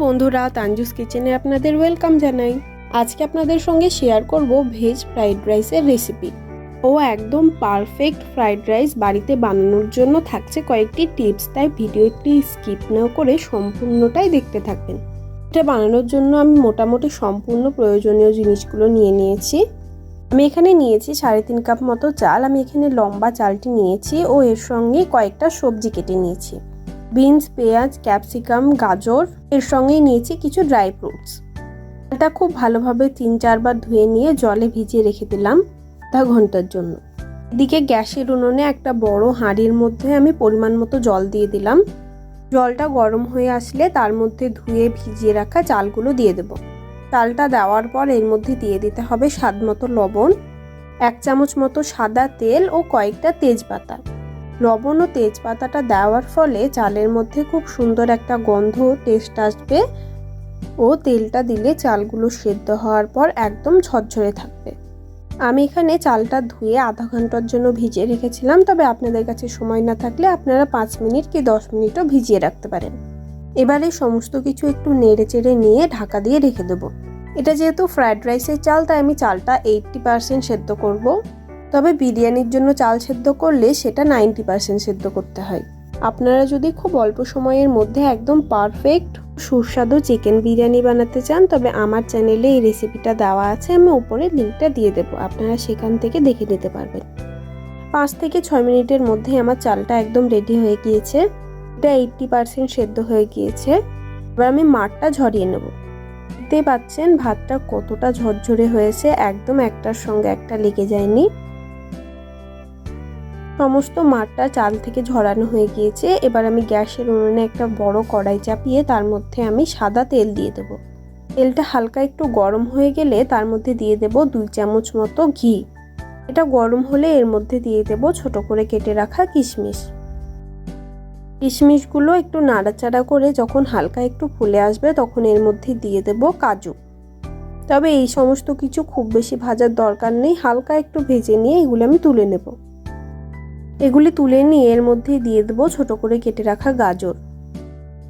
বন্ধুরা, তানজুস কিচেনে আপনাদের ওয়েলকাম জানাই। আজকে আপনাদের সঙ্গে শেয়ার করব ভেজ ফ্রাইড রাইসের রেসিপি ও একদম পারফেক্ট ফ্রাইড রাইস বাড়িতে বানানোর জন্য থাকছে কয়েকটি টিপস, তাই ভিডিওটি স্কিপ না করে সম্পূর্ণটাই দেখতে থাকবেন। এটা বানানোর জন্য আমি মোটামুটি সম্পূর্ণ প্রয়োজনীয় জিনিসগুলো নিয়ে নিয়েছি। আমি এখানে নিয়েছি 3.5 কাপ মতো চাল। আমি এখানে লম্বা চালটি নিয়েছি ও এর সঙ্গে কয়েকটা সবজি কেটে নিয়েছি, বিনস, পেঁয়াজ, ক্যাপসিকাম, গাজর। এর সঙ্গেই নিয়েছি কিছু ড্রাই ফ্রুটস। এটা খুব ভালোভাবে 3-4 বার ধুয়ে নিয়ে জলে ভিজিয়ে রেখে দিলাম আধা ঘন্টার জন্য। এদিকে গ্যাসের উনুনে একটা বড় হাঁড়ির মধ্যে আমি পরিমাণ মতো জল দিয়ে দিলাম। জলটা গরম হয়ে আসলে তার মধ্যে ধুয়ে ভিজিয়ে রাখা চালগুলো দিয়ে দেব। চালটা দেওয়ার পর এর মধ্যে দিয়ে দিতে হবে স্বাদ মতো লবণ, 1 চামচ মতো সাদা তেল ও কয়েকটা তেজপাতা। লবণ ও তেজপাতাটা দেওয়ার ফলে চালের মধ্যে খুব সুন্দর একটা গন্ধ টেস্ট আসবে ও তেলটা দিলে চালগুলো সেদ্ধ হওয়ার পর একদম ঝরঝরে থাকবে। আমি এখানে চালটা ধুয়ে আধা ঘন্টার জন্য ভিজিয়ে রেখেছিলাম, তবে আপনাদের কাছে সময় না থাকলে আপনারা 5 মিনিট কি 10 মিনিটও ভিজিয়ে রাখতে পারেন। এবারে সমস্ত কিছু একটু নেড়ে চেড়ে নিয়ে ঢাকা দিয়ে রেখে দেবো। এটা যেহেতু ফ্রাইড রাইসের চাল, তাই আমি চালটা 80% সেদ্ধ করব। তবে বিরিয়ানির জন্য চাল সেদ্ধ করলে সেটা 90% সেদ্ধ করতে হয়। আপনারা যদি খুব অল্প সময়ের মধ্যে একদম পারফেক্ট সুস্বাদু চিকেন বিরিয়ানি বানাতে চান, তবে আমার চ্যানেলে এই রেসিপিটা দেওয়া আছে, আমি উপরে লিঙ্কটা দিয়ে দেবো, আপনারা সেখান থেকে দেখে নিতে পারবেন। 5 থেকে 6 মিনিটের মধ্যে আমার চালটা একদম রেডি হয়ে গিয়েছে। এটা 80% সেদ্ধ হয়ে গিয়েছে। এবার আমি মাঠটা ঝরিয়ে নেব। দেখতে পাচ্ছেন ভাতটা কতটা ঝরঝরে হয়েছে, একদম একটার সঙ্গে একটা লেগে যায়নি। সমস্ত মাঠটা চাল থেকে ঝরানো হয়ে গিয়েছে। এবার আমি গ্যাসের উনুনে একটা বড় কড়াই চাপিয়ে তার মধ্যে আমি সাদা তেল দিয়ে দেব। তেলটা হালকা একটু গরম হয়ে গেলে তার মধ্যে দিয়ে দেব 2 চামচ মতো ঘি। এটা গরম হলে এর মধ্যে দিয়ে দেব ছোট করে কেটে রাখা কিশমিশ। কিশমিশগুলো একটু নাড়াচাড়া করে যখন হালকা একটু ফুলে আসবে তখন এর মধ্যে দিয়ে দেব কাজু। তবে এই সমস্ত কিছু খুব বেশি ভাজার দরকার নেই, হালকা একটু ভেজে নিয়ে এগুলো আমি তুলে নেব। এগুলি তুলে নিয়ে এর মধ্যে দিয়ে দেবো ছোট করে কেটে রাখা গাজর।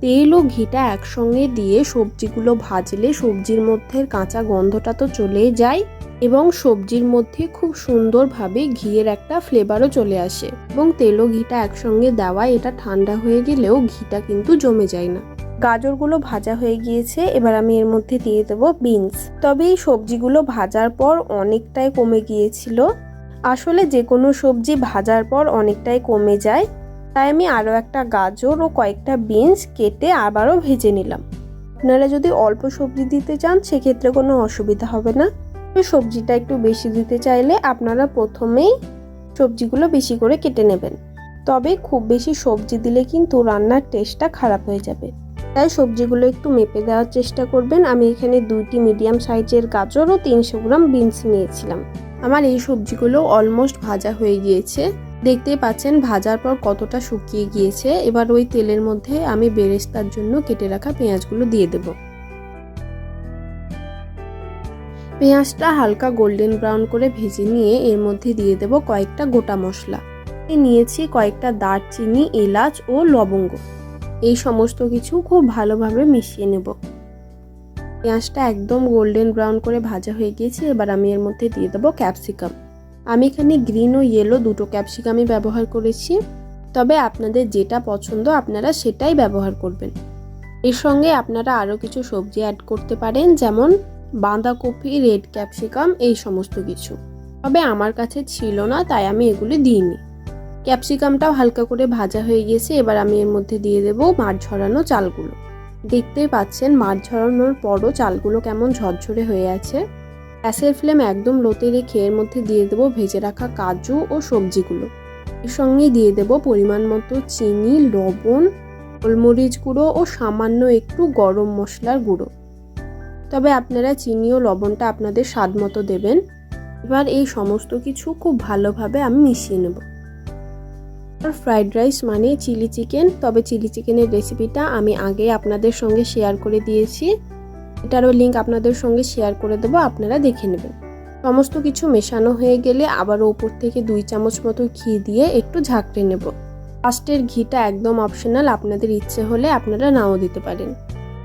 তেল ও ঘিটা একসঙ্গে দিয়ে সবজিগুলো ভাজলে সবজির মধ্যে কাঁচা গন্ধটা তো চলেই যায় এবং সবজির মধ্যে খুব সুন্দরভাবে ঘিয়ের একটা ফ্লেভারও চলে আসে। এবং তেল ও ঘিটা একসঙ্গে দেওয়া, এটা ঠান্ডা হয়ে গেলেও ঘিটা কিন্তু জমে যায় না। গাজরগুলো ভাজা হয়ে গিয়েছে। এবার আমি এর মধ্যে দিয়ে দেবো বিনস। তবে এই সবজিগুলো ভাজার পর অনেকটাই কমে গিয়েছিল। আসলে যে কোনো সবজি ভাজার পর অনেকটাই কমে যায়, তাই আমি আরও একটা গাজর ও কয়েকটা বিনস কেটে আবারও ভেজে নিলাম। আপনারা যদি অল্প সবজি দিতে চান সেক্ষেত্রে কোনো অসুবিধা হবে না। সবজিটা একটু বেশি দিতে চাইলে আপনারা প্রথমেই সবজিগুলো বেশি করে কেটে নেবেন। তবে খুব বেশি সবজি দিলে কিন্তু রান্নার টেস্টটা খারাপ হয়ে যাবে, তাই সবজিগুলো একটু মেপে দেওয়ার চেষ্টা করবেন। আমি এখানে 2টি মিডিয়াম সাইজের গাজর ও 300 গ্রাম বিনস নিয়েছিলাম। আমার এই সবজিগুলো অলমোস্ট ভাজা হয়ে গিয়েছে। দেখতেই পাচ্ছেন ভাজার পর কতটা শুকিয়ে গিয়েছে। এবার ওই তেলের মধ্যে আমি বেরেস্তার জন্য কেটে রাখা পেঁয়াজগুলো দিয়ে দেব। পেঁয়াজটা হালকা গোল্ডেন ব্রাউন করে ভেজে নিয়ে এর মধ্যে দিয়ে দেব কয়েকটা গোটা মশলা। নিয়েছি কয়েকটা দারচিনি, এলাচ ও লবঙ্গ। এই সমস্ত কিছু খুব ভালোভাবে মিশিয়ে নেব। পেঁয়াজটা একদম গোল্ডেন ব্রাউন করে ভাজা হয়ে গিয়েছে। এবার আমি এর মধ্যে দিয়ে দেবো ক্যাপসিকাম। আমি এখানে গ্রিন ও ইয়েলো দুটো ক্যাপসিকামই ব্যবহার করেছি, তবে আপনাদের যেটা পছন্দ আপনারা সেটাই ব্যবহার করবেন। এর সঙ্গে আপনারা আরও কিছু সবজি অ্যাড করতে পারেন, যেমন বাঁধাকপি, রেড ক্যাপসিকাম, এই সমস্ত কিছু। তবে আমার কাছে ছিল না, তাই আমি এগুলি দিইনি। ক্যাপসিকামটাও হালকা করে ভাজা হয়ে গিয়েছে। এবার আমি এর মধ্যে দিয়ে দেবো মাঠ ঝরানো চালগুলো। দেখতেই পাচ্ছেন মাছ ঝরানোর পরও চালগুলো কেমন ঝরঝরে হয়ে আছে। গ্যাসের ফ্লেম একদম লোতে রেখে এর মধ্যে দিয়ে দেবো ভেজে রাখা কাজু ও সবজিগুলো। এর সঙ্গে দিয়ে দেবো পরিমাণ মতো চিনি, লবণ, গোলমরিচ গুঁড়ো ও সামান্য একটু গরম মশলার গুঁড়ো। তবে আপনারা চিনি ও লবণটা আপনাদের স্বাদ মতো দেবেন। এবার এই সমস্ত কিছু খুব ভালোভাবে আমি মিশিয়ে নেব। ফ্রাইড রাইস মানে চিলি চিকেন, তবে চিলি চিকেনের রেসিপিটা আমি আগে আপনাদের সঙ্গে শেয়ার করে দিয়েছি। এটারও লিঙ্ক আপনাদের সঙ্গে শেয়ার করে দেবো, আপনারা দেখে নেবেন। সমস্ত কিছু মেশানো হয়ে গেলে আবারও উপর থেকে 2 চামচ মতো ঘি দিয়ে একটু ঝাঁকড়ে নেব। ফার্স্টের ঘিটা একদম অপশনাল, আপনাদের ইচ্ছে হলে আপনারা নাও দিতে পারেন।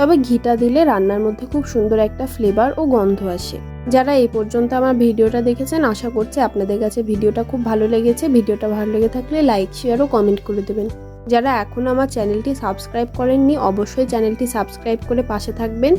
তবে ঘিটা দিলে রান্নার মধ্যে খুব সুন্দর একটা ফ্লেভার ও গন্ধ আসে। যারা এই পর্যন্ত আমার ভিডিওটা দেখেছেন, আশা করছি আপনাদের কাছে ভিডিওটা খুব ভালো লেগেছে। ভিডিওটা ভালো লেগে থাকলে লাইক, শেয়ার ও কমেন্ট করে দেবেন। যারা এখনও আমার চ্যানেলটি সাবস্ক্রাইব করেননি, অবশ্যই চ্যানেলটি সাবস্ক্রাইব করে পাশে থাকবেন।